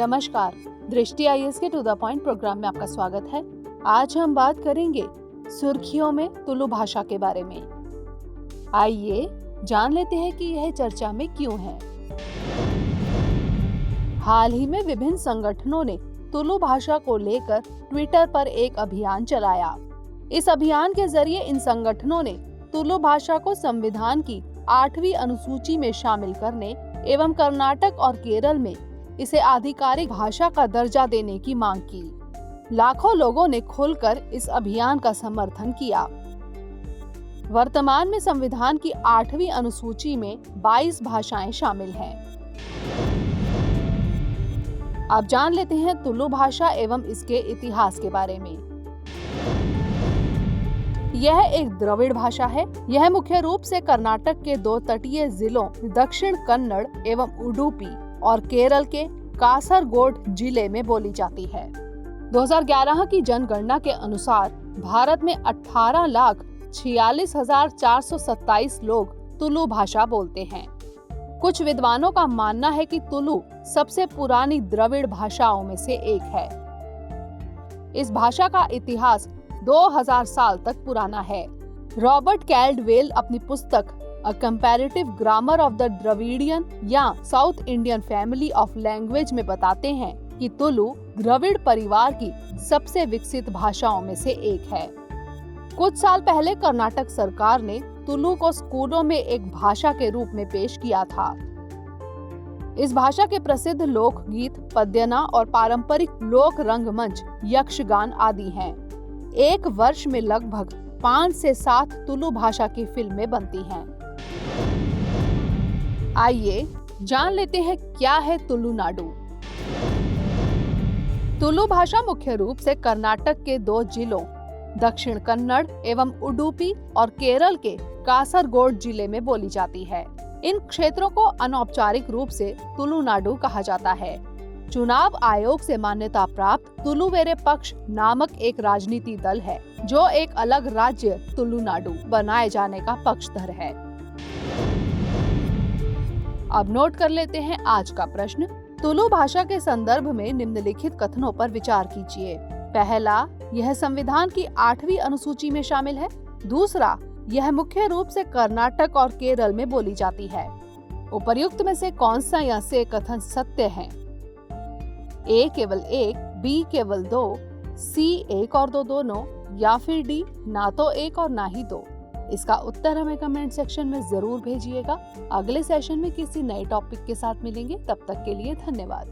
नमस्कार, दृष्टि आईएएस के टू द पॉइंट प्रोग्राम में आपका स्वागत है। आज हम बात करेंगे सुर्खियों में तुलु भाषा के बारे में। आइए जान लेते हैं कि यह चर्चा में क्यों है। हाल ही में विभिन्न संगठनों ने तुलु भाषा को लेकर ट्विटर पर एक अभियान चलाया। इस अभियान के जरिए इन संगठनों ने तुलु भाषा को संविधान की 8वीं अनुसूची में शामिल करने एवं कर्नाटक और केरल में इसे आधिकारिक भाषा का दर्जा देने की मांग की। लाखों लोगों ने खुलकर इस अभियान का समर्थन किया। वर्तमान में संविधान की 8वीं अनुसूची में 22 भाषाएं शामिल हैं। अब जान लेते हैं तुलु भाषा एवं इसके इतिहास के बारे में। यह एक द्रविड़ भाषा है। यह मुख्य रूप से कर्नाटक के 2 तटीय जिलों दक्षिण कन्नड़ एवं उडुपी और केरल के कासरगोड जिले में बोली जाती है। 2011 की जनगणना के अनुसार भारत में 18,46,427 लोग तुलु भाषा बोलते हैं। कुछ विद्वानों का मानना है कि तुलु सबसे पुरानी द्रविड़ भाषाओं में से एक है। इस भाषा का इतिहास 2000 साल तक पुराना है। रॉबर्ट कैल्डवेल अपनी पुस्तक A Comparative Grammar of the Dravidian या south Indian family of language में बताते हैं कि तुलु द्रविड़ परिवार की सबसे विकसित भाषाओं में से एक है। कुछ साल पहले कर्नाटक सरकार ने तुलु को स्कूलों में एक भाषा के रूप में पेश किया था। इस भाषा के प्रसिद्ध लोकगीत, पद्यना और पारंपरिक लोक रंगमंच, यक्षगान आदि हैं। एक वर्ष में लगभग 5 से 7 तुलु भाषा की फिल्में बनती हैं। आइए जान लेते हैं क्या है तुलुनाडु। तुलु भाषा मुख्य रूप से कर्नाटक के 2 जिलों दक्षिण कन्नड़ एवं उडुपी और केरल के कासरगोड जिले में बोली जाती है। इन क्षेत्रों को अनौपचारिक रूप से तुलुनाडु कहा जाता है। चुनाव आयोग से मान्यता प्राप्त तुलुवेरे पक्ष नामक एक राजनीति दल है जो एक अलग राज्य तुलुनाडु बनाए जाने का पक्षधर है। अब नोट कर लेते हैं आज का प्रश्न। तुलु भाषा के संदर्भ में निम्नलिखित कथनों पर विचार कीजिए। पहला, यह संविधान की 8वीं अनुसूची में शामिल है। दूसरा, यह मुख्य रूप से कर्नाटक और केरल में बोली जाती है। उपर्युक्त में से कौन सा या से कथन सत्य है? ए केवल 1, बी केवल 2, सी 1 और 2 दोनों, या फिर डी ना तो 1 और ना ही 2। इसका उत्तर हमें कमेंट सेक्शन में जरूर भेजिएगा। अगले सेशन में किसी नए टॉपिक के साथ मिलेंगे। तब तक के लिए धन्यवाद।